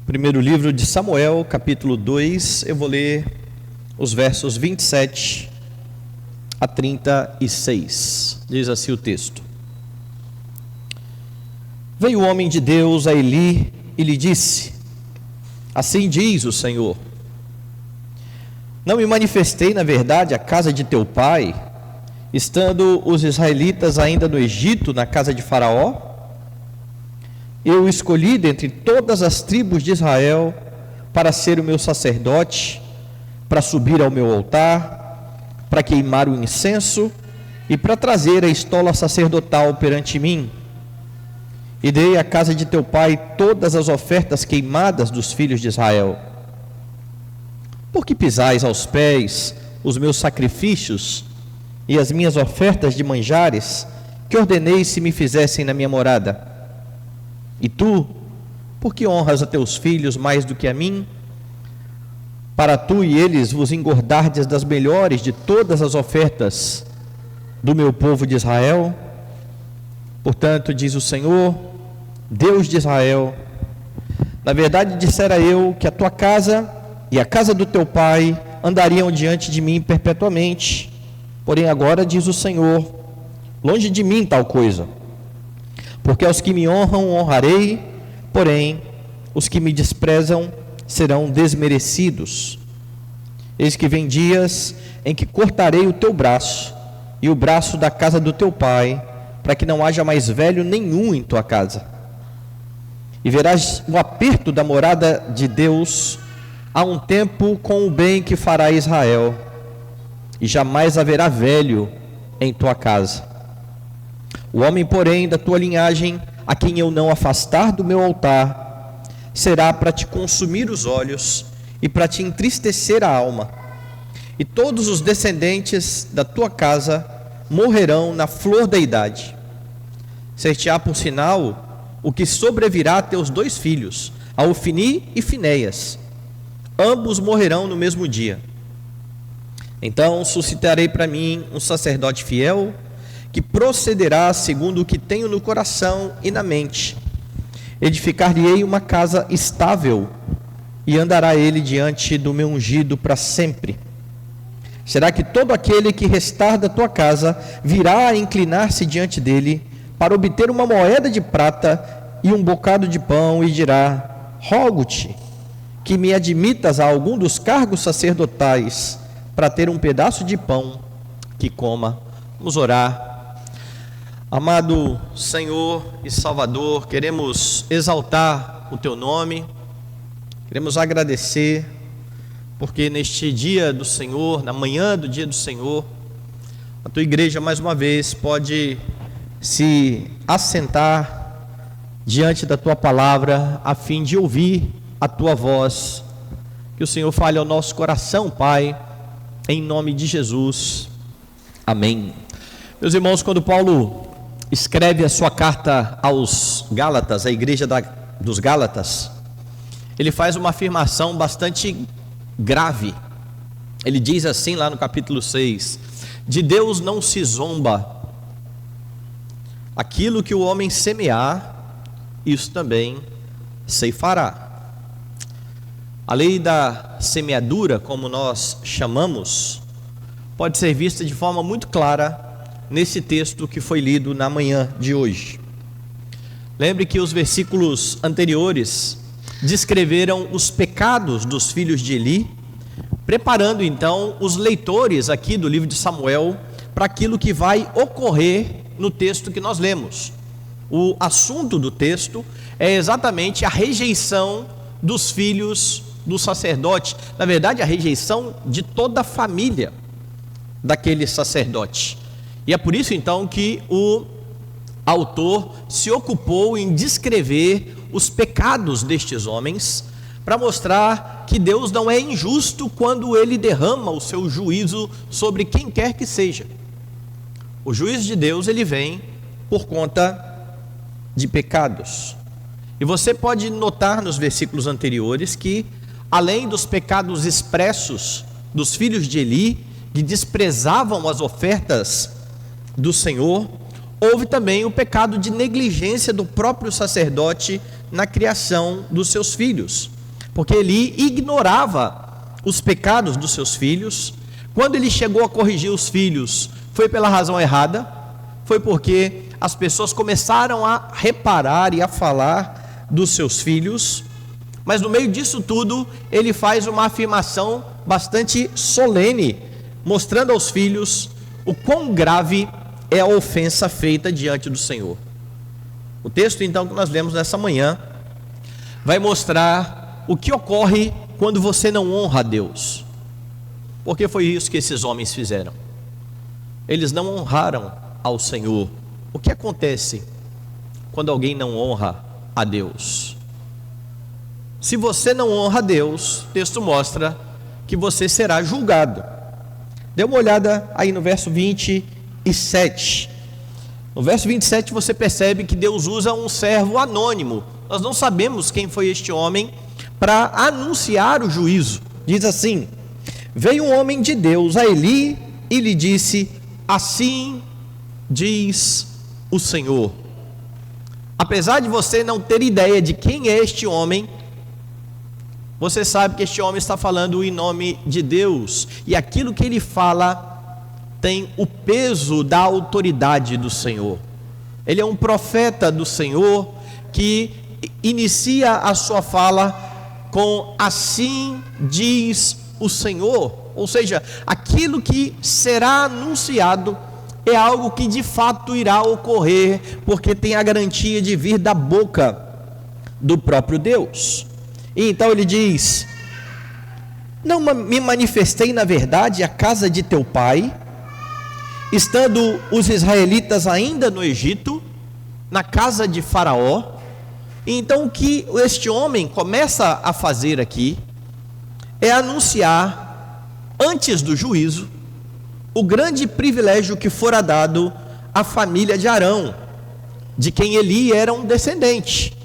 Primeiro livro de Samuel, capítulo 2, eu vou ler os versos 27 a 36. Diz assim o texto: Veio o homem de Deus a Eli e lhe disse: Assim diz o Senhor: Não me manifestei na verdade à casa de teu pai, estando os israelitas ainda no Egito, na casa de Faraó? Eu o escolhi dentre todas as tribos de Israel para ser o meu sacerdote, para subir ao meu altar, para queimar o incenso e para trazer a estola sacerdotal perante mim. E dei à casa de teu pai todas as ofertas queimadas dos filhos de Israel. Por que pisais aos pés os meus sacrifícios e as minhas ofertas de manjares, que ordenei se me fizessem na minha morada? E tu, por que honras a teus filhos mais do que a mim? Para tu e eles vos engordardes das melhores de todas as ofertas do meu povo de Israel? Portanto, diz o Senhor, Deus de Israel: na verdade dissera eu que a tua casa e a casa do teu pai andariam diante de mim perpetuamente. Porém agora, diz o Senhor, longe de mim tal coisa. Porque aos que me honram honrarei, porém os que me desprezam serão desmerecidos. Eis que vem dias em que cortarei o teu braço e o braço da casa do teu pai, para que não haja mais velho nenhum em tua casa. E verás o aperto da morada de Deus há um tempo com o bem que fará Israel, e jamais haverá velho em tua casa. O homem, porém, da tua linhagem, a quem eu não afastar do meu altar, será para te consumir os olhos e para te entristecer a alma. E todos os descendentes da tua casa morrerão na flor da idade. Ser-te-á por sinal o que sobrevirá a teus dois filhos, a Ofni e Finéias. Ambos morrerão no mesmo dia. Então suscitarei para mim um sacerdote fiel, que procederá segundo o que tenho no coração e na mente. Edificar-lhe-ei uma casa estável, e andará ele diante do meu ungido para sempre. Será que todo aquele que restar da tua casa virá a inclinar-se diante dele, para obter uma moeda de prata e um bocado de pão, e dirá: Rogo-te que me admitas a algum dos cargos sacerdotais, para ter um pedaço de pão que coma. Vamos orar. Amado Senhor e Salvador, queremos exaltar o Teu nome, queremos agradecer, porque neste dia do Senhor, na manhã do dia do Senhor, a Tua igreja mais uma vez pode se assentar diante da Tua palavra, a fim de ouvir a Tua voz. Que o Senhor fale ao nosso coração, Pai, em nome de Jesus, amém. Meus irmãos, quando Paulo escreve a sua carta aos Gálatas, a igreja dos Gálatas, ele faz uma afirmação bastante grave. Ele diz assim lá no capítulo 6: de Deus não se zomba. Aquilo que o homem semear, isso também ceifará. A lei da semeadura, como nós chamamos, pode ser vista de forma muito clara nesse texto que foi lido na manhã de hoje. Lembre que os versículos anteriores descreveram os pecados dos filhos de Eli, preparando então os leitores aqui do livro de Samuel para aquilo que vai ocorrer no texto que nós lemos. O assunto do texto é exatamente a rejeição dos filhos do sacerdote, na verdade a rejeição de toda a família daquele sacerdote. E é por isso então que o autor se ocupou em descrever os pecados destes homens, para mostrar que Deus não é injusto quando Ele derrama o seu juízo sobre quem quer que seja. O juízo de Deus, ele vem por conta de pecados. E você pode notar nos versículos anteriores que, além dos pecados expressos dos filhos de Eli, que desprezavam as ofertas do Senhor, houve também o pecado de negligência do próprio sacerdote na criação dos seus filhos. porque Eli ignorava os pecados dos seus filhos. Quando ele chegou a corrigir os filhos, foi pela razão errada, foi porque as pessoas começaram a reparar e a falar dos seus filhos. Mas no meio disso tudo, ele faz uma afirmação bastante solene, mostrando aos filhos o quão grave é a ofensa feita diante do Senhor. O texto então que nós lemos nessa manhã vai mostrar o que ocorre quando você não honra a Deus. Porque foi isso que esses homens fizeram. Eles não honraram ao Senhor. O que acontece quando alguém não honra a Deus? Se você não honra a Deus, o texto mostra que você será julgado. Dê uma olhada aí no verso 27. No verso 27 você percebe que Deus usa um servo anônimo. Nós não sabemos quem foi este homem para anunciar o juízo. Diz assim: veio um homem de Deus a Eli e lhe disse: assim diz o Senhor. Apesar de você não ter ideia de quem é este homem, você sabe que este homem está falando em nome de Deus, e aquilo que ele fala tem o peso da autoridade do Senhor. Ele é um profeta do Senhor que inicia a sua fala com assim diz o Senhor, ou seja, aquilo que será anunciado é algo que de fato irá ocorrer, porque tem a garantia de vir da boca do próprio Deus. E então ele diz: não me manifestei na verdade à casa de teu pai, estando os israelitas ainda no Egito, na casa de Faraó. E então o que este homem começa a fazer aqui é anunciar, antes do juízo, o grande privilégio que fora dado à família de Arão, de quem Eli era um descendente.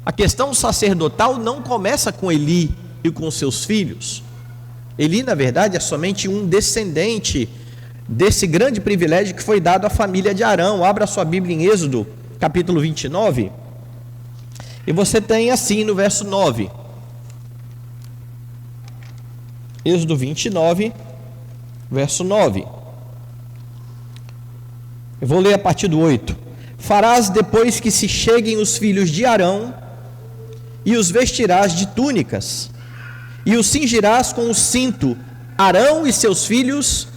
A questão sacerdotal não começa com Eli e com seus filhos. Eli, na verdade, é somente um descendente desse grande privilégio que foi dado à família de Arão. Abra sua Bíblia em Êxodo, capítulo 29, e você tem assim no verso 9. Êxodo 29, verso 9. Eu vou ler a partir do 8. Farás depois que se cheguem os filhos de Arão, e os vestirás de túnicas, e os cingirás com o cinto, Arão e seus filhos,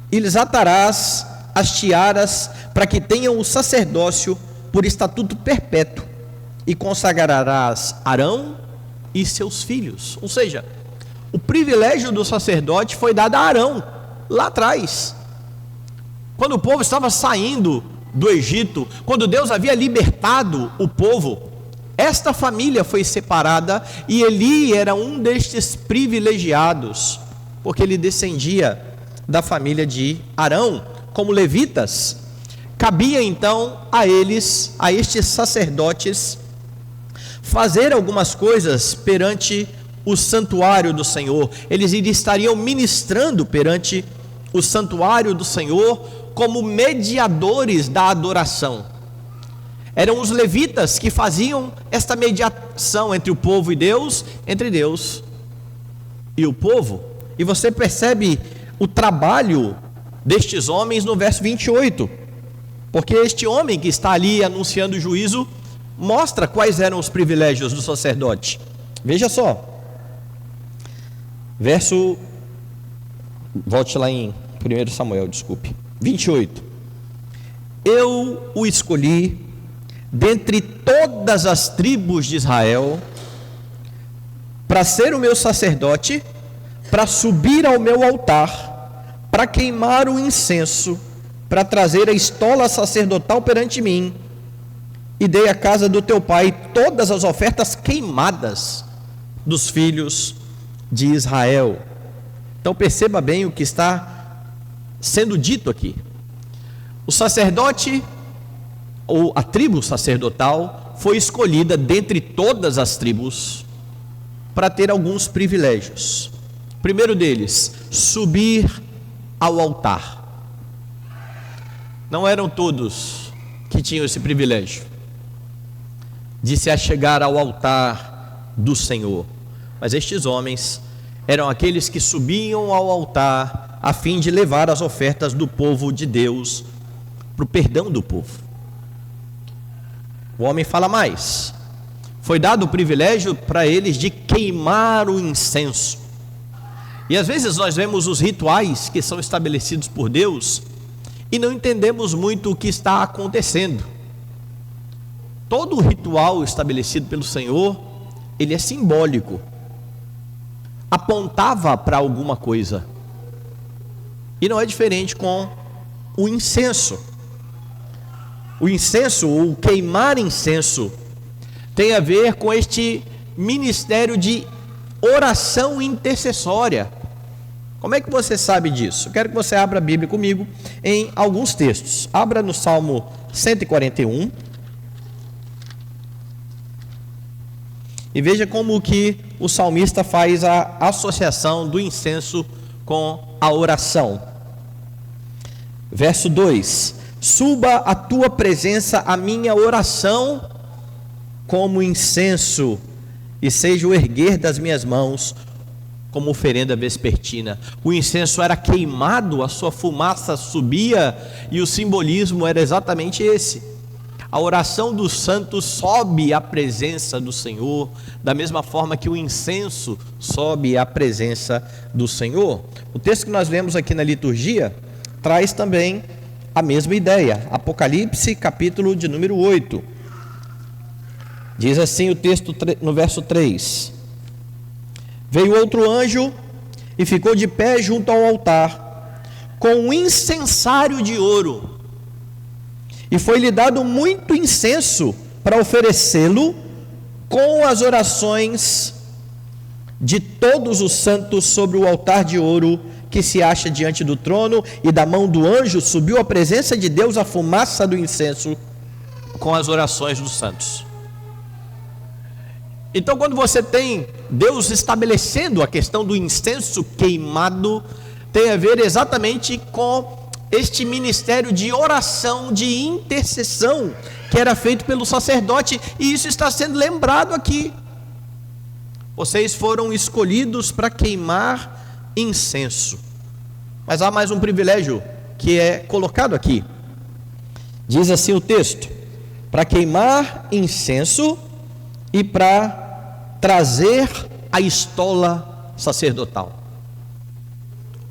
e lhes atarás as tiaras, para que tenham o sacerdócio por estatuto perpétuo, e consagrarás Arão e seus filhos. Ou seja, o privilégio do sacerdote foi dado a Arão, lá atrás, quando o povo estava saindo do Egito, quando Deus havia libertado o povo. Esta família foi separada e Eli era um destes privilegiados, porque ele descendia da família de Arão. Como levitas, cabia então a eles, a estes sacerdotes, fazer algumas coisas perante o santuário do Senhor. Eles estariam ministrando perante o santuário do Senhor como mediadores da adoração. Eram os levitas que faziam esta mediação entre o povo e Deus, entre Deus e o povo. E você percebe o trabalho destes homens no verso 28, porque este homem que está ali anunciando o juízo mostra quais eram os privilégios do sacerdote. Veja só, volte lá em 1 Samuel, 28. Eu o escolhi dentre todas as tribos de Israel para ser o meu sacerdote, para subir ao meu altar, para queimar o incenso, para trazer a estola sacerdotal perante mim, e dei à casa do teu pai todas as ofertas queimadas dos filhos de Israel. Então perceba bem o que está sendo dito aqui. O sacerdote, ou a tribo sacerdotal, foi escolhida dentre todas as tribos para ter alguns privilégios. O primeiro deles, subir ao altar. Não eram todos que tinham esse privilégio de se achegar ao altar do Senhor. Mas estes homens eram aqueles que subiam ao altar a fim de levar as ofertas do povo de Deus para o perdão do povo. O homem fala mais: foi dado o privilégio para eles de queimar o incenso. E às vezes nós vemos os rituais que são estabelecidos por Deus e não entendemos muito o que está acontecendo. Todo o ritual estabelecido pelo Senhor, ele é simbólico, apontava para alguma coisa. E não é diferente com o incenso. O incenso, ou queimar incenso, tem a ver com este ministério de oração intercessória. Como é que você sabe disso? Eu quero que você abra a Bíblia comigo em alguns textos. Abra no Salmo 141 e veja como que o salmista faz a associação do incenso com a oração. Verso 2: suba à tua presença a minha oração como incenso, e seja o erguer das minhas mãos como oferenda vespertina. O incenso era queimado, a sua fumaça subia, e o simbolismo era exatamente esse. A oração dos santos sobe à presença do Senhor, da mesma forma que o incenso sobe à presença do Senhor. O texto que nós lemos aqui na liturgia traz também a mesma ideia. Apocalipse, capítulo de número 8. Diz assim o texto no verso 3: veio outro anjo e ficou de pé junto ao altar, com um incensário de ouro, e foi-lhe dado muito incenso para oferecê-lo com as orações de todos os santos sobre o altar de ouro que se acha diante do trono, e da mão do anjo subiu à presença de Deus a fumaça do incenso com as orações dos santos. Então, quando você tem Deus estabelecendo a questão do incenso queimado, tem a ver exatamente com este ministério de oração, de intercessão, que era feito pelo sacerdote, e isso está sendo lembrado aqui. Vocês foram escolhidos para queimar incenso. Mas há mais um privilégio que é colocado aqui. Diz assim o texto: para queimar incenso e para trazer a estola sacerdotal.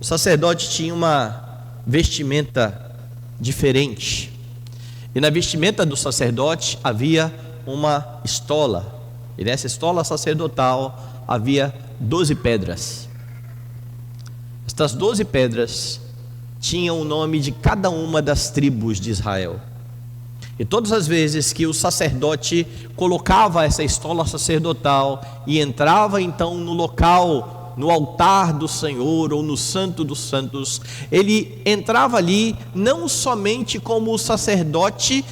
O sacerdote tinha uma vestimenta diferente, e na vestimenta do sacerdote havia uma estola, e nessa estola sacerdotal havia 12 pedras. Estas 12 pedras tinham o nome de cada uma das tribos de Israel. E todas as vezes que o sacerdote colocava essa estola sacerdotal e entrava então no local, no altar do Senhor ou no Santo dos Santos, ele entrava ali não somente como o sacerdote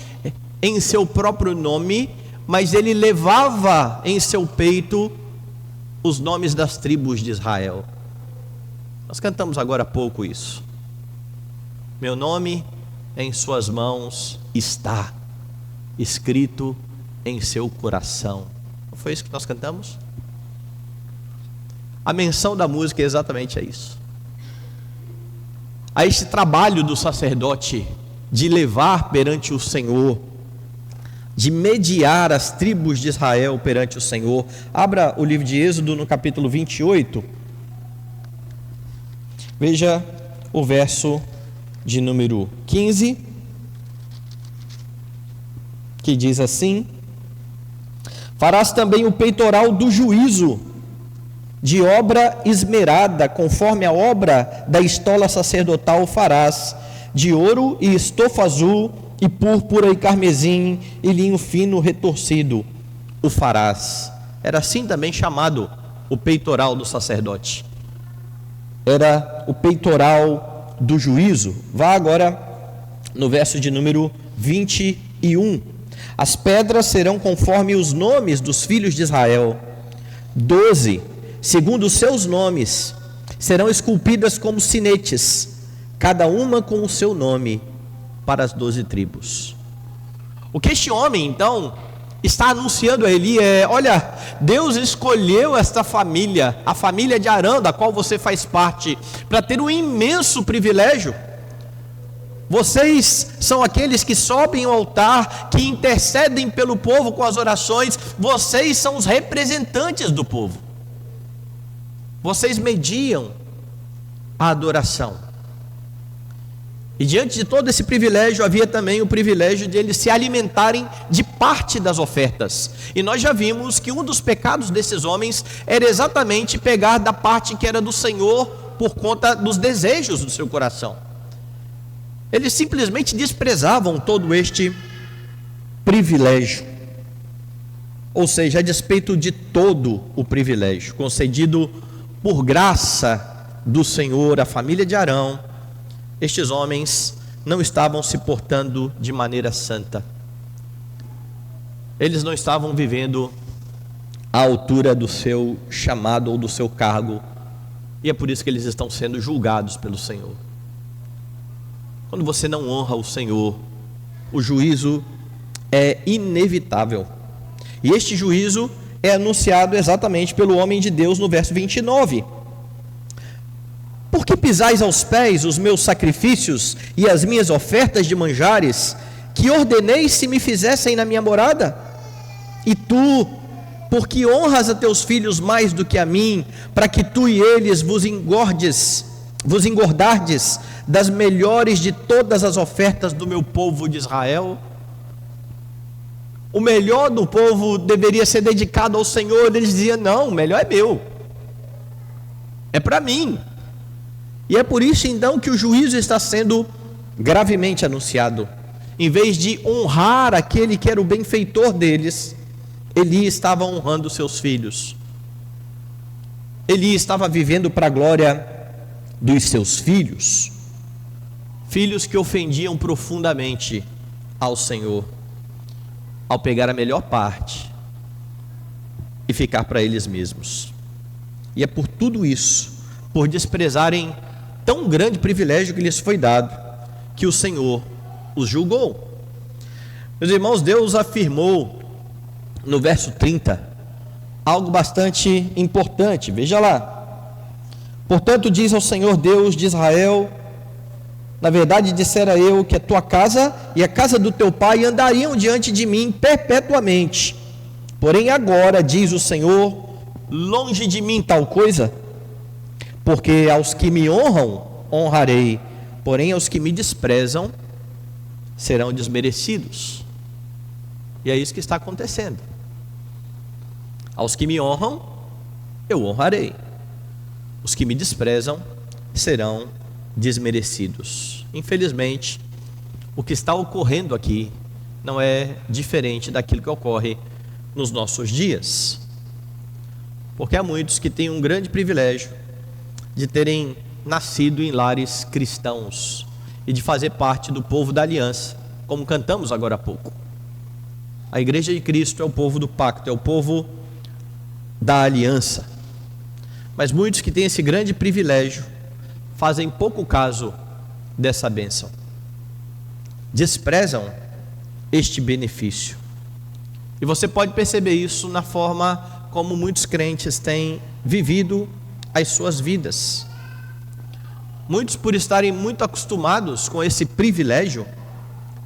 em seu próprio nome, mas ele levava em seu peito os nomes das tribos de Israel. Nós cantamos agora há pouco isso. Meu nome em suas mãos está escrito em seu coração. Não foi isso que nós cantamos? A menção da música é exatamente isso. A este trabalho do sacerdote de levar perante o Senhor, de mediar as tribos de Israel perante o Senhor. Abra o livro de Êxodo no capítulo 28. Veja o verso de número 15, que diz assim: farás também o peitoral do juízo, de obra esmerada, conforme a obra da estola sacerdotal farás, de ouro e estofa azul, e púrpura e carmesim, e linho fino retorcido, o farás. Era assim também chamado o peitoral do sacerdote. Era o peitoral do juízo. Vá agora no verso de número 21. As pedras serão conforme os nomes dos filhos de Israel, 12, segundo os seus nomes, serão esculpidas como sinetes, cada uma com o seu nome, para as 12 tribos. O que este homem então está anunciando a Eli olha, Deus escolheu esta família, a família de Arão, da qual você faz parte, para ter um imenso privilégio. Vocês são aqueles que sobem ao altar, que intercedem pelo povo com as orações. Vocês são os representantes do povo. Vocês mediam a adoração. E diante de todo esse privilégio, havia também o privilégio de eles se alimentarem de parte das ofertas. E nós já vimos que um dos pecados desses homens era exatamente pegar da parte que era do Senhor por conta dos desejos do seu coração. Eles simplesmente desprezavam todo este privilégio. Ou seja, a despeito de todo o privilégio concedido por graça do Senhor à família de Arão, estes homens não estavam se portando de maneira santa. Eles não estavam vivendo à altura do seu chamado ou do seu cargo. E é por isso que eles estão sendo julgados pelo Senhor. Quando você não honra o Senhor, o juízo é inevitável. E este juízo é anunciado exatamente pelo homem de Deus no verso 29. Por que pisais aos pés os meus sacrifícios e as minhas ofertas de manjares, que ordenei se me fizessem na minha morada? E tu, porque honras a teus filhos mais do que a mim, para que tu e eles vos engordardes das melhores de todas as ofertas do meu povo de Israel? O melhor do povo deveria ser dedicado ao Senhor. Eles diziam: não, o melhor é meu, é para mim. E é por isso então que o juízo está sendo gravemente anunciado. Em vez de honrar aquele que era o benfeitor deles, Eli estava honrando seus filhos. Eli estava vivendo para a glória dos seus filhos, filhos que ofendiam profundamente ao Senhor, ao pegar a melhor parte e ficar para eles mesmos. E é por tudo isso, por desprezarem tão grande privilégio que lhes foi dado, que o Senhor os julgou. Meus irmãos, Deus afirmou no verso 30 algo bastante importante. Veja lá: portanto diz ao Senhor Deus de Israel, na verdade dissera eu que a tua casa e a casa do teu pai andariam diante de mim perpetuamente. Porém agora, diz o Senhor, longe de mim tal coisa, porque aos que me honram, honrarei, porém aos que me desprezam, serão desmerecidos. E é isso que está acontecendo. Aos que me honram, eu honrarei. Os que me desprezam, serão desmerecidos. Infelizmente, o que está ocorrendo aqui não é diferente daquilo que ocorre nos nossos dias. Porque há muitos que têm um grande privilégio de terem nascido em lares cristãos e de fazer parte do povo da aliança, como cantamos agora há pouco. A igreja de Cristo é o povo do pacto, é o povo da aliança. Mas muitos que têm esse grande privilégio fazem pouco caso dessa bênção, desprezam este benefício. E você pode perceber isso na forma como muitos crentes têm vivido as suas vidas. Muitos, por estarem muito acostumados com esse privilégio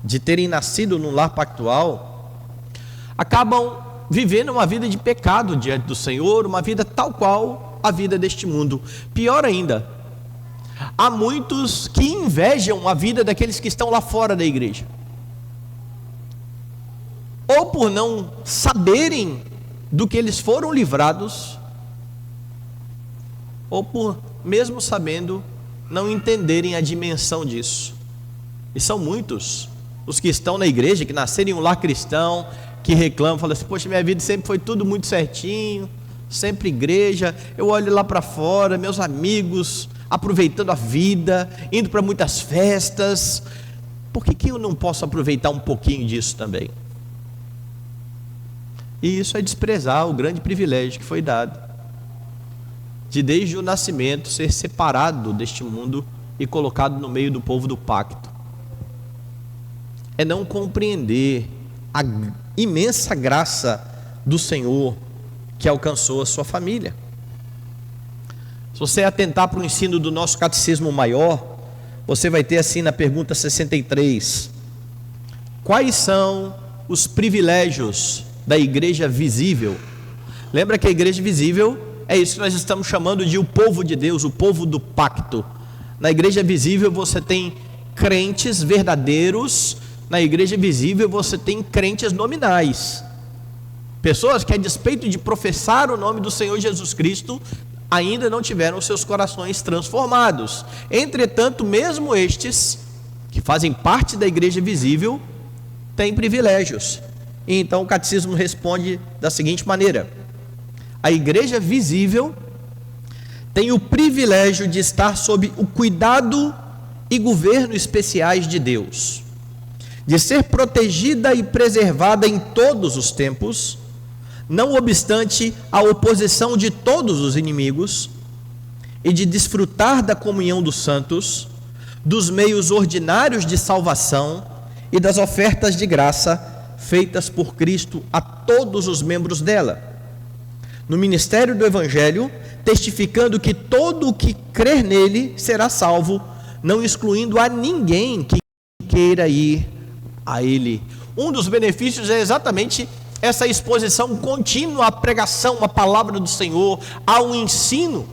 de terem nascido num lar pactual, acabam vivendo uma vida de pecado diante do Senhor, uma vida tal qual a vida deste mundo. Pior ainda, há muitos que invejam a vida daqueles que estão lá fora da igreja, ou por não saberem do que eles foram livrados, ou por, mesmo sabendo, não entenderem a dimensão disso. E são muitos os que estão na igreja, que nasceram em um lar cristão, que reclamam, falam assim: poxa, minha vida sempre foi tudo muito certinho, sempre igreja, eu olho lá para fora, meus amigos aproveitando a vida, indo para muitas festas, por que eu não posso aproveitar um pouquinho disso também? E isso é desprezar o grande privilégio que foi dado, de desde o nascimento ser separado deste mundo e colocado no meio do povo do pacto. É não compreender imensa graça do Senhor que alcançou a sua família. Se você atentar para o ensino do nosso catecismo maior, você vai ter assim na pergunta 63: quais são os privilégios da igreja visível? Lembra que a igreja visível é isso que nós estamos chamando de o povo de Deus, o povo do pacto. Na igreja visível você tem crentes verdadeiros, na igreja visível você tem crentes nominais. Pessoas que, a despeito de professar o nome do Senhor Jesus Cristo, ainda não tiveram seus corações transformados. Entretanto, mesmo estes, que fazem parte da igreja visível, têm privilégios. E então o catecismo responde da seguinte maneira: a igreja visível tem o privilégio de estar sob o cuidado e governo especiais de Deus, de ser protegida e preservada em todos os tempos, não obstante a oposição de todos os inimigos, e de desfrutar da comunhão dos santos, dos meios ordinários de salvação e das ofertas de graça feitas por Cristo a todos os membros dela, no ministério do Evangelho, testificando que todo o que crer nele será salvo, não excluindo a ninguém que queira ir a ele. Um dos benefícios é exatamente essa exposição contínua à pregação, à palavra do Senhor, ao ensino,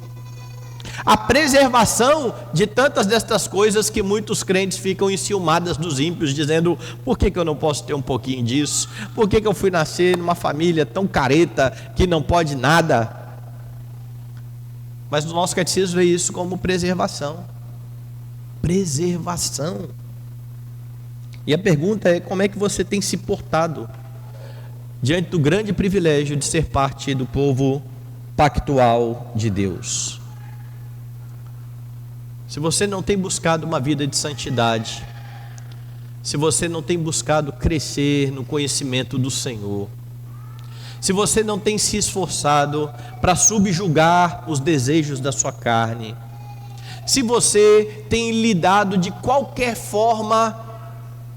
a preservação de tantas destas coisas que muitos crentes ficam enciumadas dos ímpios, dizendo: por que eu não posso ter um pouquinho disso? Por que eu fui nascer numa família tão careta que não pode nada? Mas no nosso catecismo vê isso como preservação. Preservação. E a pergunta é: como é que você tem se portado diante do grande privilégio de ser parte do povo pactual de Deus? Se você não tem buscado uma vida de santidade, se você não tem buscado crescer no conhecimento do Senhor, se você não tem se esforçado para subjugar os desejos da sua carne, se você tem lidado de qualquer forma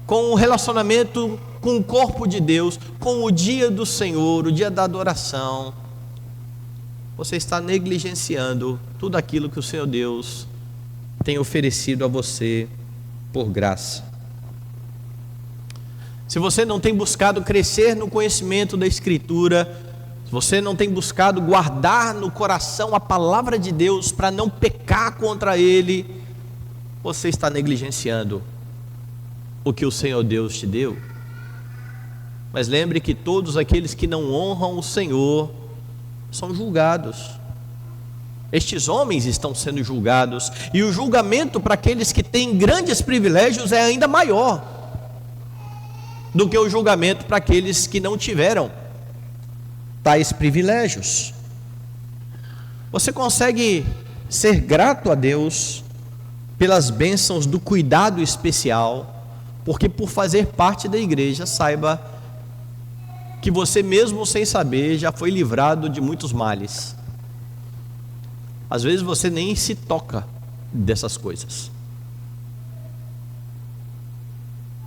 com o relacionamento com o corpo de Deus, com o dia do Senhor, o dia da adoração, você está negligenciando tudo aquilo que o Senhor Deus tem oferecido a você por graça. Se você não tem buscado crescer no conhecimento da Escritura, se você não tem buscado guardar no coração a palavra de Deus para não pecar contra Ele, você está negligenciando o que o Senhor Deus te deu. Mas lembre que todos aqueles que não honram o Senhor são julgados. Estes homens estão sendo julgados, e o julgamento para aqueles que têm grandes privilégios é ainda maior do que o julgamento para aqueles que não tiveram tais privilégios. Você consegue ser grato a Deus pelas bênçãos do cuidado especial, porque por fazer parte da igreja, saiba que você mesmo sem saber já foi livrado de muitos males. Às vezes você nem se toca dessas coisas.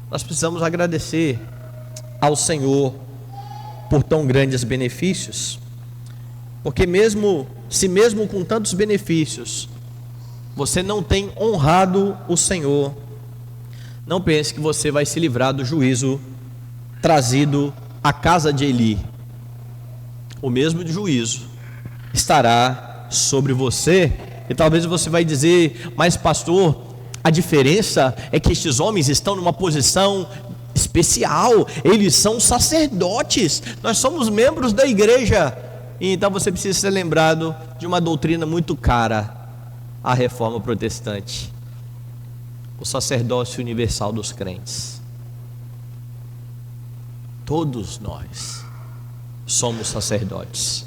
Nós precisamos agradecer ao Senhor por tão grandes benefícios, porque mesmo com tantos benefícios, você não tem honrado o Senhor, não pense que você vai se livrar do juízo trazido à casa de Eli. O mesmo juízo estará sobre você. E talvez você vai dizer: mas pastor, a diferença é que estes homens estão numa posição especial, eles são sacerdotes, nós somos membros da igreja. E então você precisa ser lembrado de uma doutrina muito cara à reforma protestante: o sacerdócio universal dos crentes. Todos nós somos sacerdotes,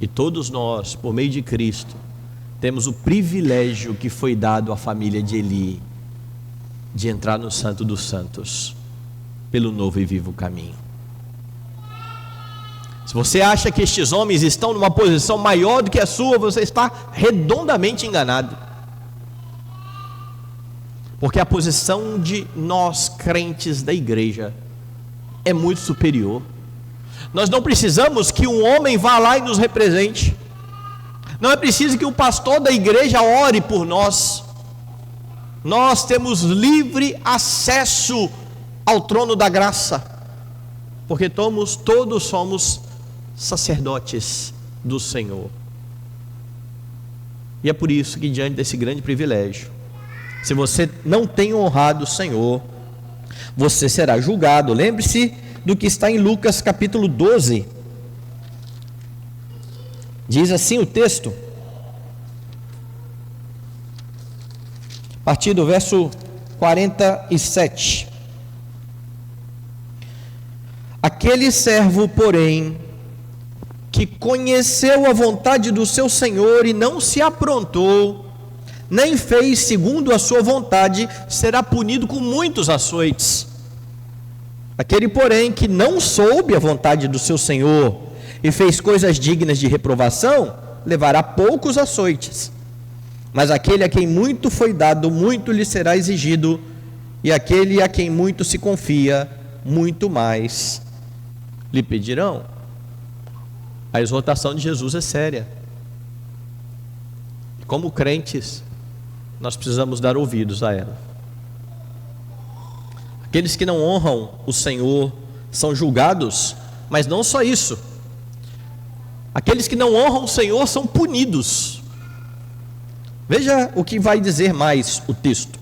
e todos nós, por meio de Cristo, temos o privilégio que foi dado à família de Eli, de entrar no Santo dos Santos, pelo novo e vivo caminho. Se você acha que estes homens estão numa posição maior do que a sua, você está redondamente enganado. Porque a posição de nós, crentes da igreja, é muito superior. Nós não precisamos que um homem vá lá e nos represente. Não é preciso que o pastor da igreja ore por nós. Nós temos livre acesso ao trono da graça, porque todos somos sacerdotes do Senhor. E é por isso que, diante desse grande privilégio, se você não tem honrado o Senhor, você será julgado. Lembre-se do que está em Lucas capítulo 12. Diz assim o texto, a partir do verso 47. Aquele servo, porém, que conheceu a vontade do seu Senhor e não se aprontou, nem fez segundo a sua vontade, será punido com muitos açoites. Aquele, porém, que não soube a vontade do seu Senhor e fez coisas dignas de reprovação, levará poucos açoites. Mas aquele a quem muito foi dado, muito lhe será exigido, e aquele a quem muito se confia, muito mais lhe pedirão. A exortação de Jesus é séria. Como crentes, nós precisamos dar ouvidos a ela. Aqueles que não honram o Senhor são julgados, mas não só isso. Aqueles que não honram o Senhor são punidos. Veja o que vai dizer mais o texto.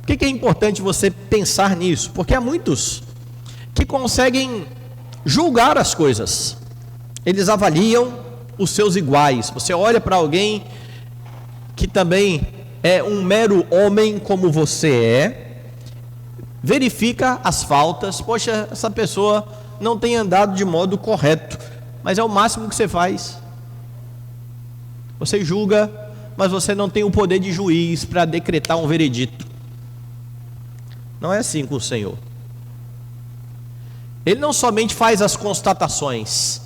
Por que é importante você pensar nisso? Porque há muitos que conseguem julgar as coisas. Eles avaliam os seus iguais. Você olha para alguém que também é um mero homem como você é, verifica as faltas. Poxa, essa pessoa não tem andado de modo correto, mas é o máximo que você faz. Você julga, mas você não tem o poder de juiz para decretar um veredito. Não é assim com o Senhor. Ele não somente faz as constatações,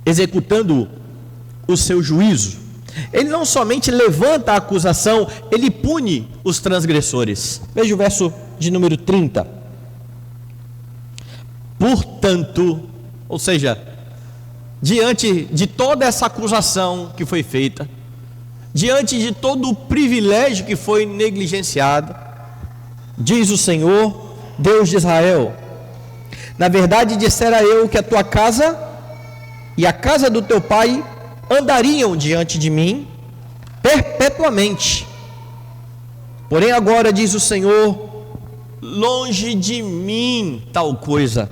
executando o seu juízo. Ele não somente levanta a acusação, ele pune os transgressores. Veja o verso de número 30. Portanto, ou seja, diante de toda essa acusação que foi feita, diante de todo o privilégio que foi negligenciado, diz o Senhor, Deus de Israel: na verdade dissera eu que a tua casa e a casa do teu pai andariam diante de mim perpetuamente. Porém agora, diz o Senhor, longe de mim tal coisa,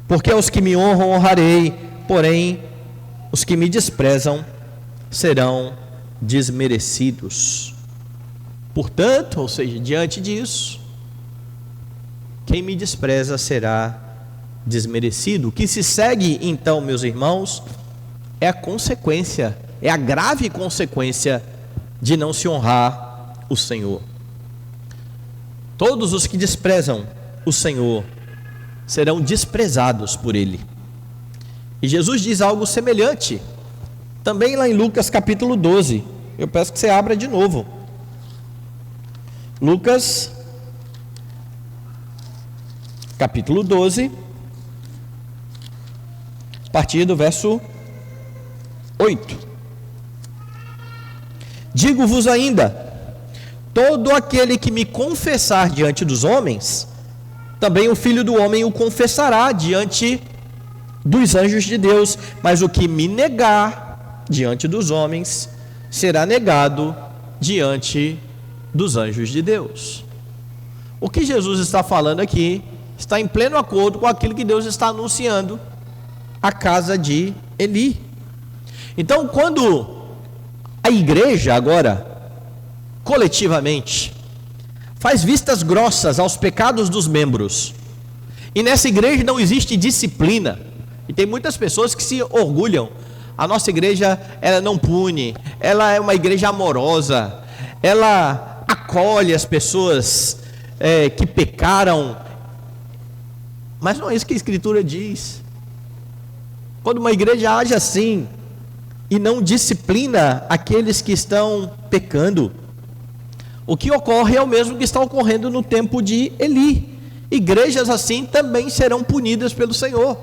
porque aos que me honram honrarei, porém os que me desprezam serão desmerecidos. Portanto, ou seja, diante disso, quem me despreza será desmerecido. O que se segue então, meus irmãos, é a consequência, é a grave consequência de não se honrar o Senhor. Todos os que desprezam o Senhor serão desprezados por Ele. E Jesus diz algo semelhante, também lá em Lucas capítulo 12. Eu peço que você abra de novo. Lucas capítulo 12, a partir do verso 8. Digo-vos ainda, todo aquele que me confessar diante dos homens, também o Filho do Homem o confessará diante dos anjos de Deus, mas o que me negar diante dos homens, será negado diante dos anjos de Deus. O que Jesus está falando aqui está em pleno acordo com aquilo que Deus está anunciando à casa de Eli. Então, quando a igreja agora, coletivamente, faz vistas grossas aos pecados dos membros, e nessa igreja não existe disciplina, e tem muitas pessoas que se orgulham, a nossa igreja, ela não pune, ela é uma igreja amorosa, ela acolhe as pessoas que pecaram, mas não é isso que a Escritura diz. Quando uma igreja age assim e não disciplina aqueles que estão pecando, o que ocorre é o mesmo que está ocorrendo no tempo de Eli. igrejas assim também serão punidas pelo Senhor.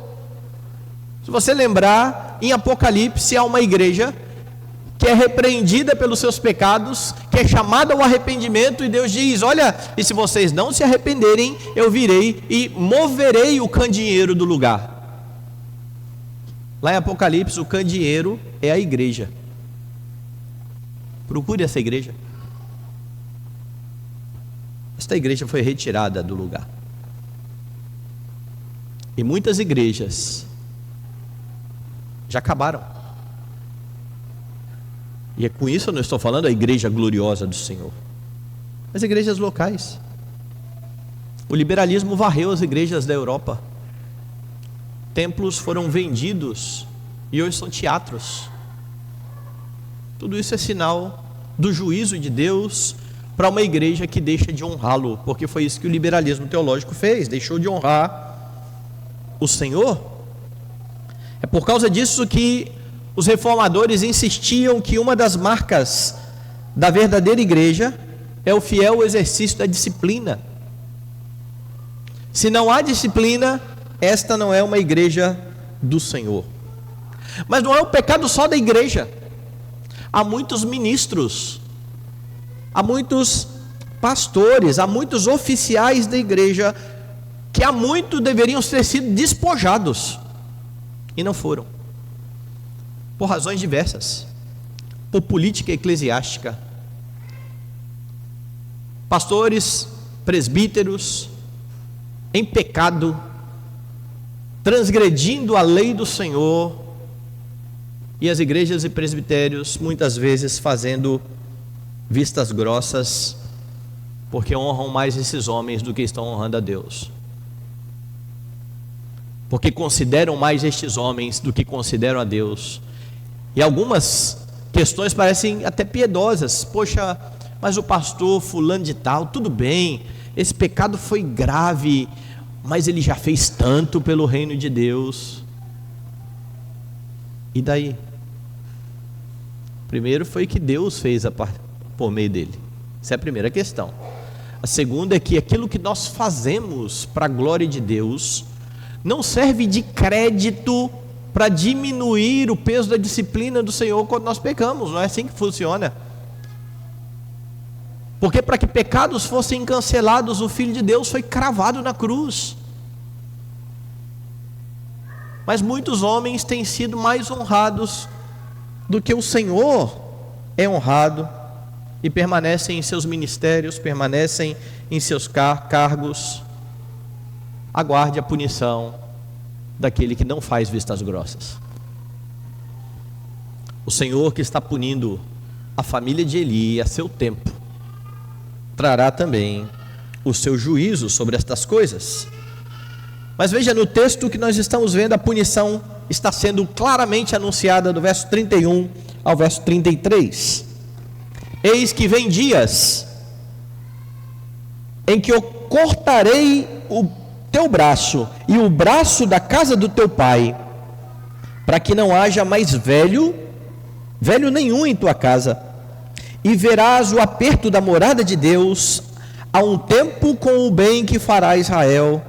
Se você lembrar, em Apocalipse há uma igreja que é repreendida pelos seus pecados, que é chamada ao arrependimento, e Deus diz: olha, e se vocês não se arrependerem, eu virei e moverei o candeeiro do lugar. Lá em Apocalipse, o candeeiro é a igreja. Procure essa igreja. Esta igreja foi retirada do lugar. E muitas igrejas já acabaram. E é com isso eu não estou falando a igreja gloriosa do Senhor, as igrejas locais. O liberalismo varreu as igrejas da Europa. Templos foram vendidos e hoje são teatros. Tudo isso é sinal do juízo de Deus para uma igreja que deixa de honrá-lo, porque foi isso que o liberalismo teológico fez, deixou de honrar o Senhor. É por causa disso que os reformadores insistiam que uma das marcas da verdadeira igreja é o fiel exercício da disciplina. Se não há disciplina, esta não é uma igreja do Senhor. Mas não é o pecado só da igreja. Há muitos ministros, há muitos pastores, há muitos oficiais da igreja que há muito deveriam ter sido despojados e não foram, por razões diversas, por política eclesiástica. Pastores, presbíteros, em pecado, transgredindo a lei do Senhor, e as igrejas e presbitérios muitas vezes fazendo vistas grossas, porque honram mais esses homens do que estão honrando a Deus, porque consideram mais estes homens do que consideram a Deus. E algumas questões parecem até piedosas. Poxa, mas o pastor fulano de tal, tudo bem, esse pecado foi grave, mas ele já fez tanto pelo reino de Deus. E daí? Primeiro foi que Deus fez por meio dele. Essa é a primeira questão. A segunda é que aquilo que nós fazemos para a glória de Deus não serve de crédito para diminuir o peso da disciplina do Senhor quando nós pecamos. Não é assim que funciona. Porque para que pecados fossem cancelados, o Filho de Deus foi cravado na cruz. Mas muitos homens têm sido mais honrados do que o Senhor é honrado, e permanecem em seus ministérios, permanecem em seus cargos. Aguarde a punição daquele que não faz vistas grossas. O Senhor que está punindo a família de Eli a seu tempo, trará também o seu juízo sobre estas coisas. Mas veja, no texto que nós estamos vendo, a punição está sendo claramente anunciada do verso 31 ao verso 33. Eis que vem dias em que eu cortarei o teu braço e o braço da casa do teu pai, para que não haja mais velho nenhum em tua casa, e verás o aperto da morada de Deus a um tempo com o bem que fará Israel,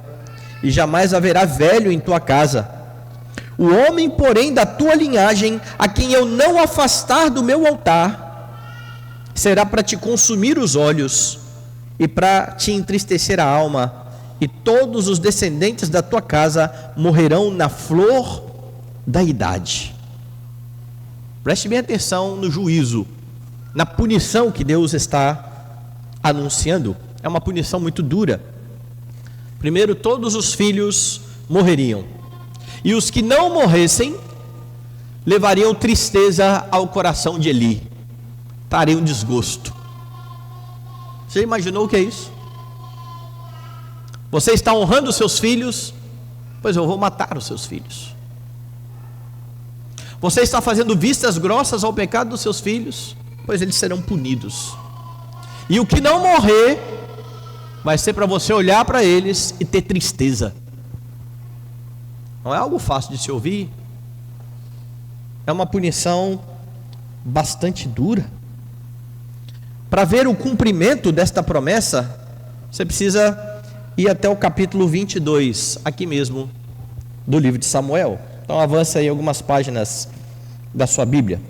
e jamais haverá velho em tua casa. O homem, porém, da tua linhagem, a quem eu não afastar do meu altar, será para te consumir os olhos e para te entristecer a alma, e todos os descendentes da tua casa morrerão na flor da idade. Preste bem atenção no juízo, na punição que Deus está anunciando. É uma punição muito dura. Primeiro, todos os filhos morreriam, e os que não morressem levariam tristeza ao coração de Eli, trariam desgosto. Você imaginou o que é isso? Você está honrando os seus filhos, pois eu vou matar os seus filhos. Você está fazendo vistas grossas ao pecado dos seus filhos, pois eles serão punidos. E o que não morrer vai ser para você olhar para eles e ter tristeza. Não é algo fácil de se ouvir. É uma punição bastante dura. Para ver o cumprimento desta promessa, você precisa e até o capítulo 22, aqui mesmo, do livro de Samuel. Então avança aí algumas páginas da sua Bíblia.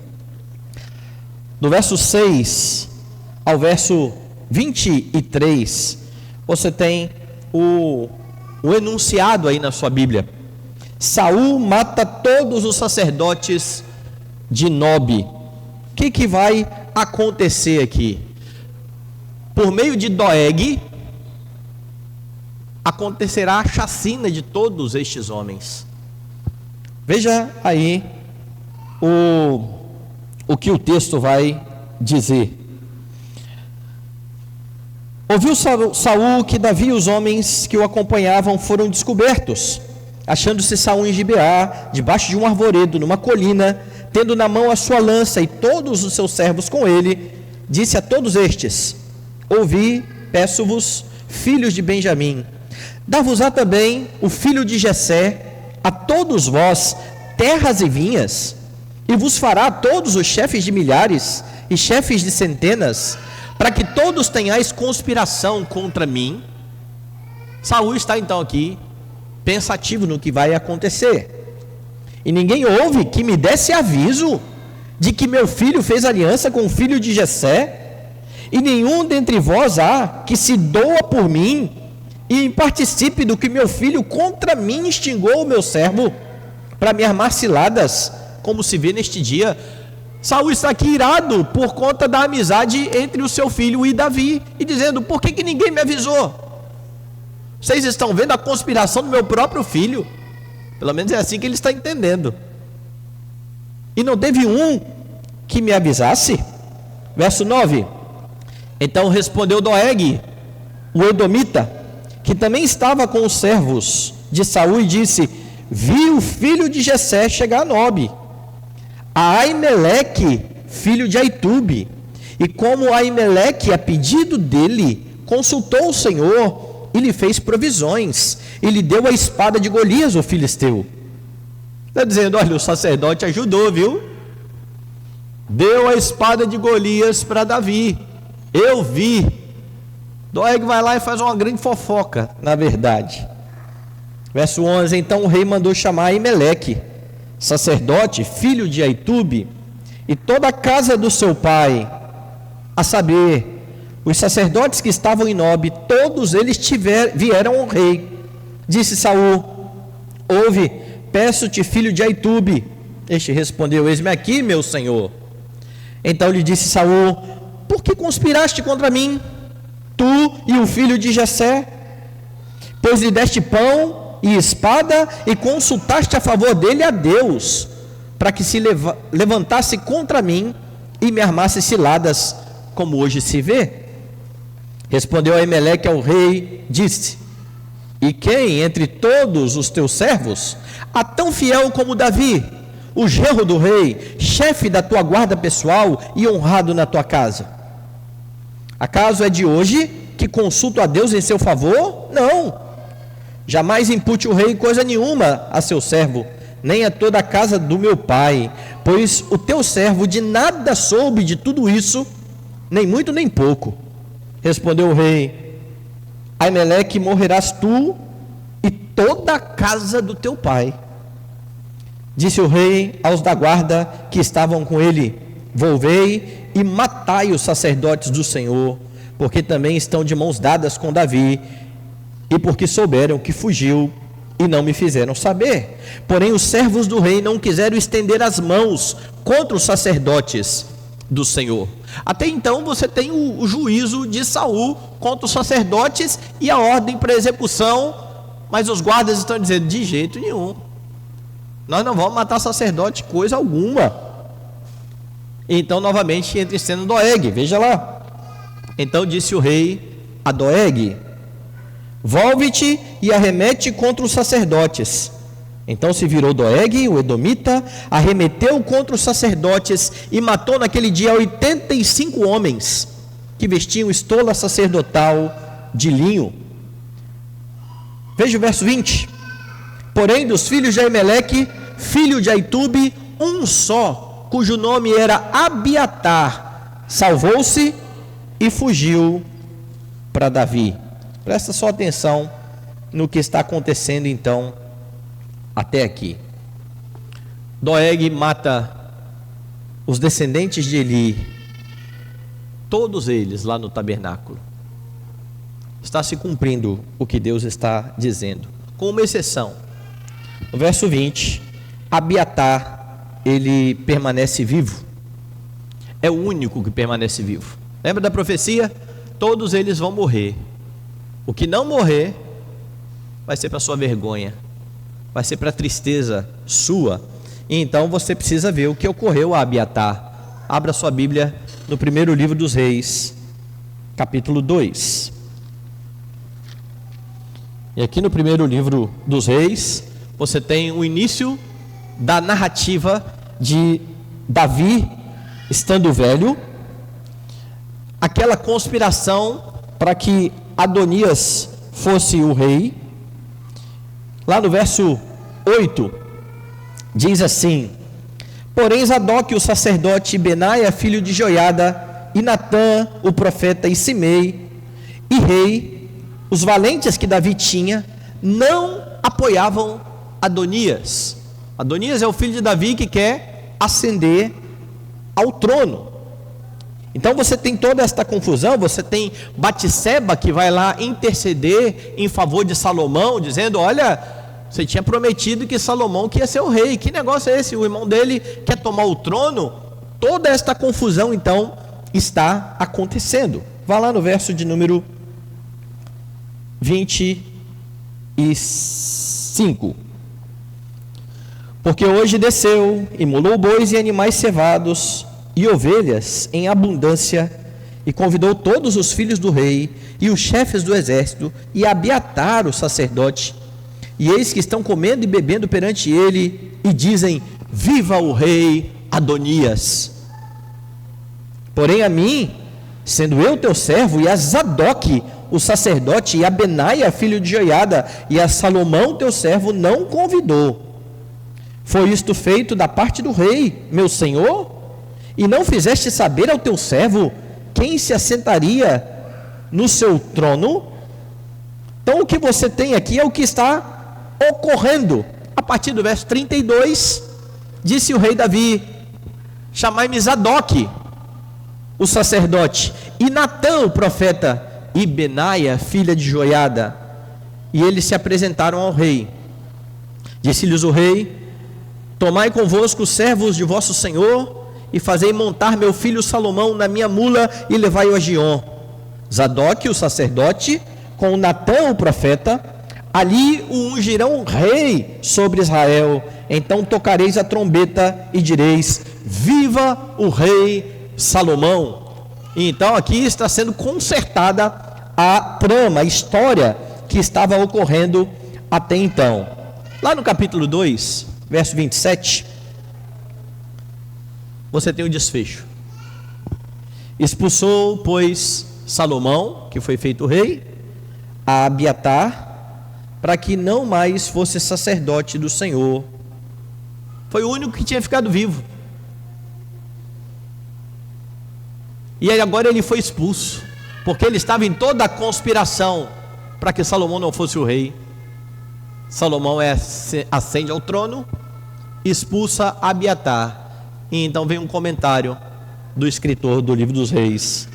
Do verso 6 ao verso 23, você tem o enunciado aí na sua Bíblia. Saul mata todos os sacerdotes de Nobe. O que vai acontecer aqui? Por meio de Doeg, acontecerá a chacina de todos estes homens. Veja aí o que o texto vai dizer. Ouviu Saul que Davi e os homens que o acompanhavam foram descobertos, achando-se Saul em Gibeá, debaixo de um arvoredo, numa colina, tendo na mão a sua lança e todos os seus servos com ele, disse a todos estes: ouvi, peço-vos, filhos de Benjamim, dar-vos-á também o filho de Jessé, a todos vós, terras e vinhas, e vos fará a todos os chefes de milhares e chefes de centenas, para que todos tenhais conspiração contra mim. Saul está então aqui, pensativo no que vai acontecer. E ninguém houve que me desse aviso de que meu filho fez aliança com o filho de Jessé, e nenhum dentre vós há que se doa por mim e participe do que meu filho contra mim instigou o meu servo para me armar ciladas, como se vê neste dia. Saul está aqui irado por conta da amizade entre o seu filho e Davi, e dizendo: por que ninguém me avisou? Vocês estão vendo a conspiração do meu próprio filho? Pelo menos é assim que ele está entendendo. E não teve um que me avisasse? Verso 9. Então respondeu Doeg, o edomita, que também estava com os servos de Saul, e disse: vi o filho de Jessé chegar a Nobe, a Aimeleque, filho de Aitube, e como Aimeleque, a pedido dele, consultou o Senhor, e lhe fez provisões, e lhe deu a espada de Golias, o filisteu. Está dizendo: olha, o sacerdote ajudou, viu? Deu a espada de Golias para Davi. Eu vi. Doeg vai lá e faz uma grande fofoca, na verdade. Verso 11: então o rei mandou chamar Aimeleque, sacerdote, filho de Aitube, e toda a casa do seu pai, a saber, os sacerdotes que estavam em Nobe, todos eles vieram ao rei. Disse Saul: ouve, peço-te, filho de Aitube. Este respondeu: eis-me aqui, meu senhor. Então lhe disse Saul: por que conspiraste contra mim, tu e o filho de Jessé? Pois lhe deste pão e espada, e consultaste a favor dele a Deus, para que se levantasse contra mim e me armasse ciladas, como hoje se vê. Respondeu Aimeleque ao rei, disse: e quem entre todos os teus servos há tão fiel como Davi, o genro do rei, chefe da tua guarda pessoal e honrado na tua casa? Acaso é de hoje que consulto a Deus em seu favor? Não. Jamais impute o rei coisa nenhuma a seu servo, nem a toda a casa do meu pai, pois o teu servo de nada soube de tudo isso, nem muito nem pouco. Respondeu o rei: Aimeleque, morrerás tu e toda a casa do teu pai. Disse o rei aos da guarda que estavam com ele: volvei e matai os sacerdotes do Senhor, porque também estão de mãos dadas com Davi, e porque souberam que fugiu e não me fizeram saber. Porém os servos do rei não quiseram estender as mãos contra os sacerdotes do Senhor. Até então você tem o juízo de Saul contra os sacerdotes e a ordem para execução, mas os guardas estão dizendo: de jeito nenhum, nós não vamos matar sacerdote coisa alguma. Então novamente entra em cena Doeg, veja lá. Então disse o rei a Doeg: volve-te e arremete contra os sacerdotes. Então se virou Doeg, o edomita, arremeteu contra os sacerdotes e matou naquele dia 85 homens que vestiam estola sacerdotal de linho. Veja o verso 20. Porém dos filhos de Aimeleque, filho de Aitube, um só, cujo nome era Abiatar, salvou-se e fugiu para Davi. Presta só atenção no que está acontecendo então até aqui. Doeg mata os descendentes de Eli, todos eles lá no tabernáculo. Está se cumprindo o que Deus está dizendo, com uma exceção. No verso 20, Abiatar, ele permanece vivo. É o único que permanece vivo. Lembra da profecia? Todos eles vão morrer. O que não morrer vai ser para sua vergonha, vai ser para a tristeza sua. E então você precisa ver o que ocorreu a Abiatar. Abra sua Bíblia no primeiro livro dos Reis, capítulo 2. E aqui no primeiro livro dos Reis, você tem o início da narrativa de Davi estando velho, aquela conspiração para que Adonias fosse o rei. Lá no verso 8, diz assim: porém Zadok, o sacerdote, Benaia, filho de Joiada, e Natã, o profeta, e Simei, e rei, os valentes que Davi tinha, não apoiavam Adonias. Adonias é o filho de Davi que quer ascender ao trono. Então você tem toda esta confusão. Você tem Batseba que vai lá interceder em favor de Salomão, dizendo: olha, você tinha prometido que Salomão que ia ser o rei, que negócio é esse? O irmão dele quer tomar o trono. Toda esta confusão então está acontecendo. Vá lá no verso de número 25. Porque hoje desceu, imolou bois e animais cevados e ovelhas em abundância, e convidou todos os filhos do rei e os chefes do exército e Abiatar o sacerdote, e eis que estão comendo e bebendo perante ele, e dizem: viva o rei Adonias. Porém a mim, sendo eu teu servo, e a Zadok o sacerdote, e a Benaia filho de Joiada, e a Salomão teu servo, não convidou. Foi isto feito da parte do rei, meu senhor? E não fizeste saber ao teu servo quem se assentaria no seu trono? Então o que você tem aqui é o que está ocorrendo. A partir do verso 32, disse o rei Davi: chamai-me Zadok, o sacerdote, e Natã, o profeta, e Benaia, filha de Joiada. E eles se apresentaram ao rei. Disse-lhes o rei: tomai convosco os servos de vosso senhor, e fazei montar meu filho Salomão na minha mula, e levai-o a Giom. Zadok, o sacerdote, com Natã, o profeta, ali o ungirão rei sobre Israel. Então tocareis a trombeta e direis: viva o rei Salomão. E então aqui está sendo consertada a trama, a história que estava ocorrendo até então. Lá no capítulo 2, verso 27, você tem o desfecho. Expulsou, pois, Salomão, que foi feito rei, a Abiatar, para que não mais fosse sacerdote do Senhor. Foi o único que tinha ficado vivo. E aí agora ele foi expulso, porque ele estava em toda a conspiração para que Salomão não fosse o rei. Salomão ascende ao trono, expulsa Abiatar. E então vem um comentário do escritor do livro dos Reis: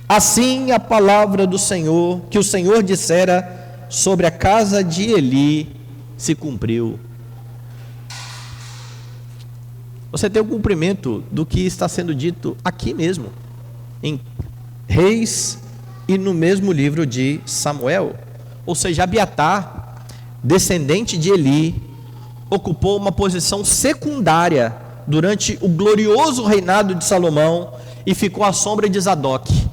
assim a palavra do Senhor, que o Senhor dissera sobre a casa de Eli, se cumpriu. Você tem o cumprimento do que está sendo dito aqui mesmo, em Reis e no mesmo livro de Samuel. Ou seja, Abiatar, descendente de Eli, ocupou uma posição secundária durante o glorioso reinado de Salomão e ficou à sombra de Zadok.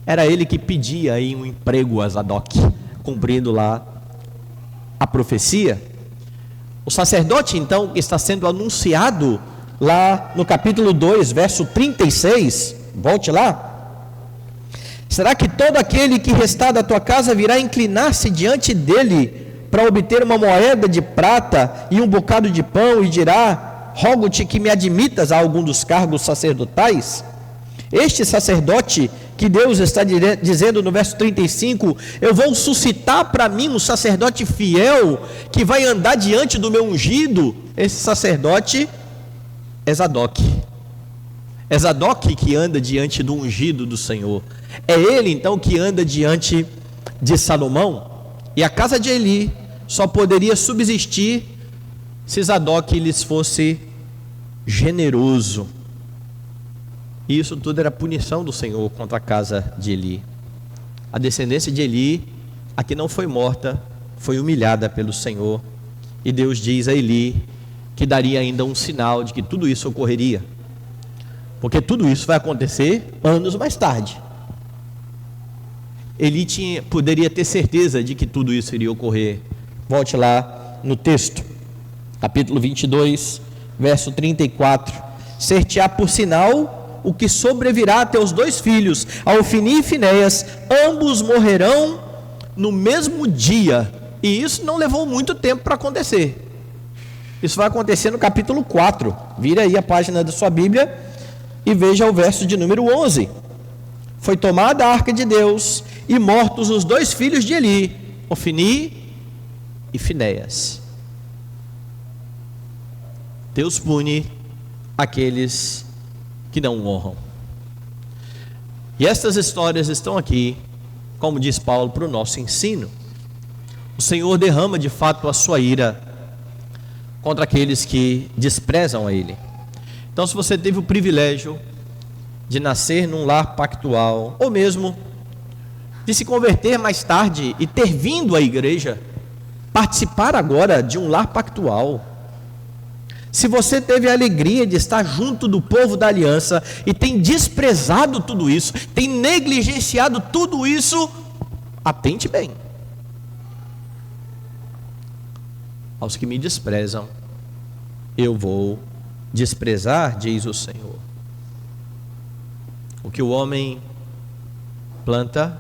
Era ele que pedia aí um emprego a Zadok, cumprindo lá a profecia. O sacerdote então que está sendo anunciado lá no capítulo 2, verso 36, volte lá. Será que todo aquele que restar da tua casa virá inclinar-se diante dele para obter uma moeda de prata e um bocado de pão, e dirá: rogo-te que me admitas a algum dos cargos sacerdotais? Este sacerdote que Deus está dizendo no verso 35: eu vou suscitar para mim um sacerdote fiel, que vai andar diante do meu ungido. Esse sacerdote é Zadok. É Zadok que anda diante do ungido do Senhor. É ele então que anda diante de Salomão. E a casa de Eli só poderia subsistir se Zadok lhes fosse generoso. E isso tudo era punição do Senhor contra a casa de Eli. A descendência de Eli, a que não foi morta, foi humilhada pelo Senhor. E Deus diz a Eli que daria ainda um sinal de que tudo isso ocorreria, porque tudo isso vai acontecer anos mais tarde. Eli poderia ter certeza de que tudo isso iria ocorrer. Volte lá no texto, capítulo 22, verso 34: ser-te-á por sinal o que sobrevirá a teus 2 filhos, a Ofni e Finéias, ambos morrerão no mesmo dia. E isso não levou muito tempo para acontecer. Isso vai acontecer no capítulo 4. Vira aí a página da sua Bíblia e veja o verso de número 11. Foi tomada a arca de Deus e mortos os 2 filhos de Eli, Ofni e Finéias. Deus pune aqueles que não honram. E estas histórias estão aqui, como diz Paulo, para o nosso ensino. O Senhor derrama de fato a sua ira contra aqueles que desprezam a Ele. Então, se você teve o privilégio de nascer num lar pactual, ou mesmo de se converter mais tarde e ter vindo à igreja, participar agora de um lar pactual, se você teve a alegria de estar junto do povo da aliança e tem desprezado tudo isso, tem negligenciado tudo isso, atente bem. Aos que me desprezam, eu vou desprezar, diz o Senhor. O que o homem planta,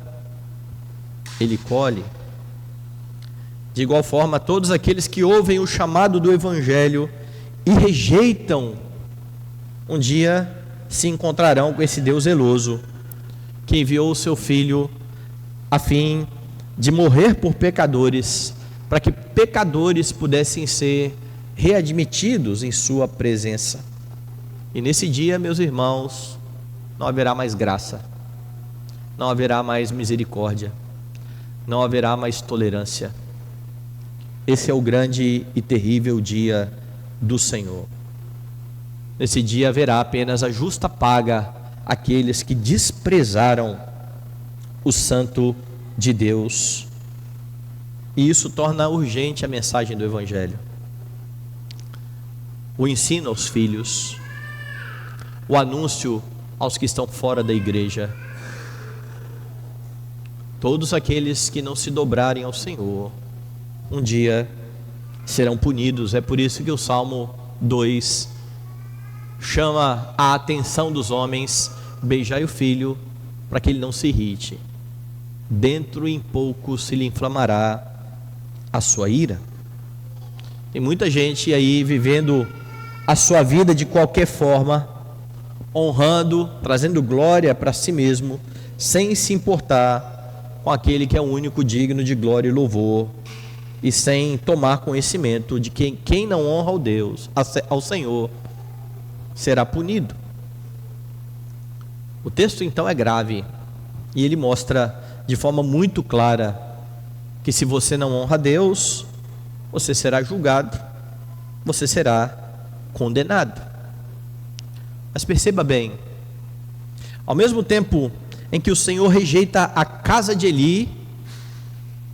ele colhe. De igual forma, todos aqueles que ouvem o chamado do Evangelho e rejeitam, um dia se encontrarão com esse Deus zeloso, que enviou o seu Filho a fim de morrer por pecadores, para que pecadores pudessem ser readmitidos em sua presença. E nesse dia, meus irmãos, não haverá mais graça, não haverá mais misericórdia, não haverá mais tolerância. Esse é o grande e terrível dia do Senhor. Nesse dia haverá apenas a justa paga àqueles que desprezaram o Santo de Deus. E isso torna urgente a mensagem do Evangelho, o ensino aos filhos, o anúncio aos que estão fora da igreja. Todos aqueles que não se dobrarem ao Senhor, um dia serão punidos. É por isso que o Salmo 2 chama a atenção dos homens: beijai o filho, para que ele não se irrite, dentro em pouco se lhe inflamará a sua ira. Tem muita gente aí vivendo a sua vida de qualquer forma, honrando, trazendo glória para si mesmo, sem se importar com aquele que é o único digno de glória e louvor, e sem tomar conhecimento de que quem não honra ao Senhor será punido. O texto então é grave, e ele mostra de forma muito clara que se você não honra a Deus, você será julgado, você será condenado. Mas perceba bem, ao mesmo tempo em que o Senhor rejeita a casa de Eli,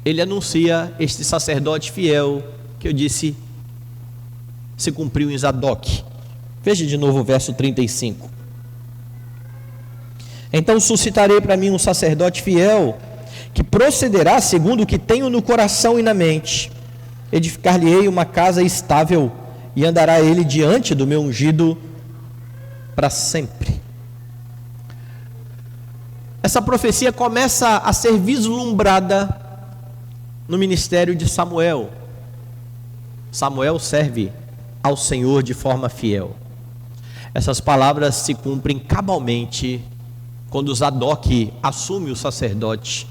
ele anuncia este sacerdote fiel, que eu disse, se cumpriu em Zadok. Veja de novo o verso 35. Então suscitarei para mim um sacerdote fiel, que procederá segundo o que tenho no coração e na mente. Edificar-lhe-ei uma casa estável, e andará ele diante do meu ungido para sempre. Essa profecia começa a ser vislumbrada no ministério de Samuel. Samuel serve ao Senhor de forma fiel. Essas palavras se cumprem cabalmente quando Zadok assume o sacerdote,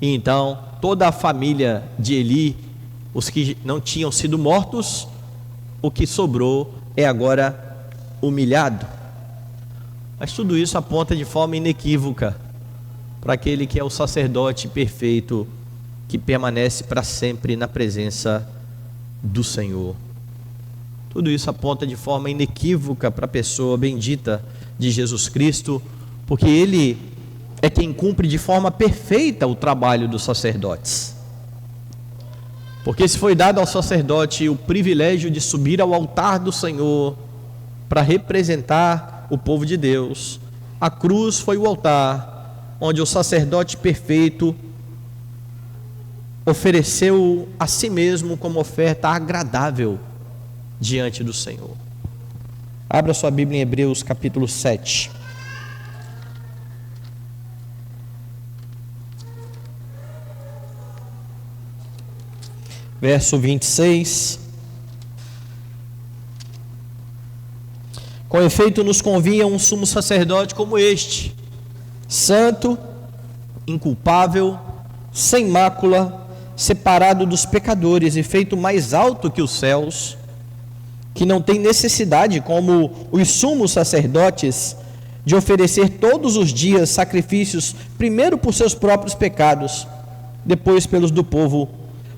e então toda a família de Eli, os que não tinham sido mortos, o que sobrou é agora humilhado. Mas tudo isso aponta de forma inequívoca para aquele que é o sacerdote perfeito, que permanece para sempre na presença do Senhor. Tudo isso aponta de forma inequívoca para a pessoa bendita de Jesus Cristo, porque Ele é quem cumpre de forma perfeita o trabalho dos sacerdotes. Porque se foi dado ao sacerdote o privilégio de subir ao altar do Senhor para representar o povo de Deus, a cruz foi o altar onde o sacerdote perfeito ofereceu a si mesmo como oferta agradável diante do Senhor. Abra sua Bíblia em Hebreus capítulo 7. Verso 26. Com efeito, nos convinha um sumo sacerdote como este, santo, inculpável, sem mácula, separado dos pecadores e feito mais alto que os céus, que não tem necessidade, como os sumos sacerdotes, de oferecer todos os dias sacrifícios, primeiro por seus próprios pecados, depois pelos do povo,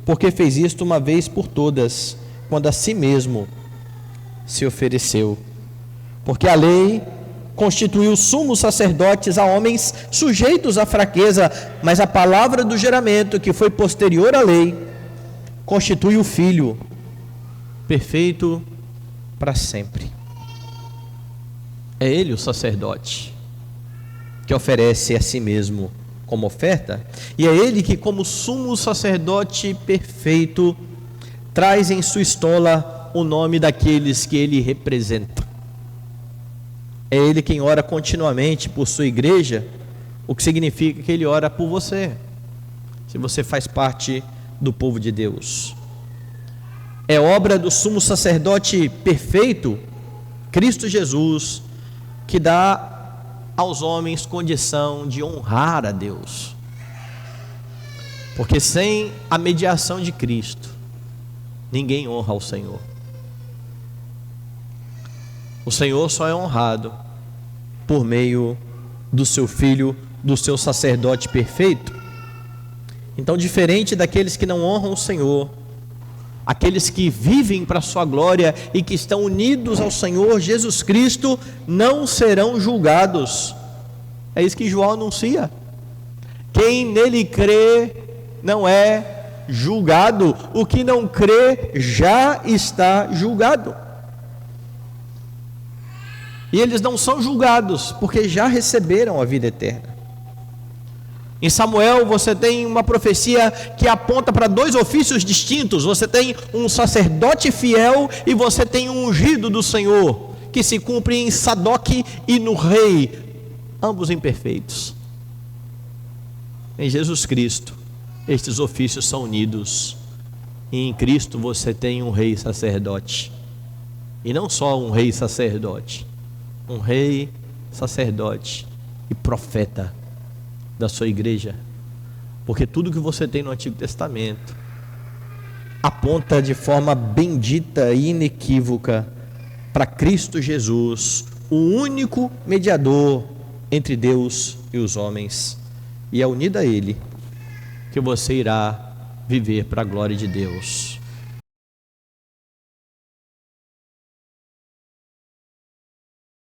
porque fez isto uma vez por todas, quando a si mesmo se ofereceu. Porque a lei constituiu sumos sacerdotes a homens sujeitos à fraqueza, mas a palavra do juramento, que foi posterior à lei, constitui o Filho, perfeito para sempre. É Ele o sacerdote, que oferece a si mesmo como oferta, e é Ele que, como sumo sacerdote perfeito, traz em sua estola o nome daqueles que Ele representa. É Ele quem ora continuamente por sua igreja, o que significa que Ele ora por você, se você faz parte do povo de Deus. É obra do sumo sacerdote perfeito, Cristo Jesus, que dá aos homens condição de honrar a Deus. Porque sem a mediação de Cristo, ninguém honra ao Senhor. O Senhor só é honrado por meio do seu Filho, do seu sacerdote perfeito. Então, diferente daqueles que não honram o Senhor, aqueles que vivem para a sua glória e que estão unidos ao Senhor Jesus Cristo, não serão julgados. É isso que João anuncia. Quem nele crê não é julgado. O que não crê já está julgado. E eles não são julgados, porque já receberam a vida eterna. Em Samuel você tem uma profecia que aponta para dois ofícios distintos. Você tem um sacerdote fiel e você tem um ungido do Senhor, que se cumpre em Sadoc e no rei, ambos imperfeitos. Em Jesus Cristo, estes ofícios são unidos. E em Cristo você tem um rei sacerdote. E não só um rei sacerdote, um rei, sacerdote e profeta da sua igreja, porque tudo que você tem no Antigo Testamento aponta de forma bendita e inequívoca para Cristo Jesus, o único mediador entre Deus e os homens, e é unido a Ele que você irá viver para a glória de Deus.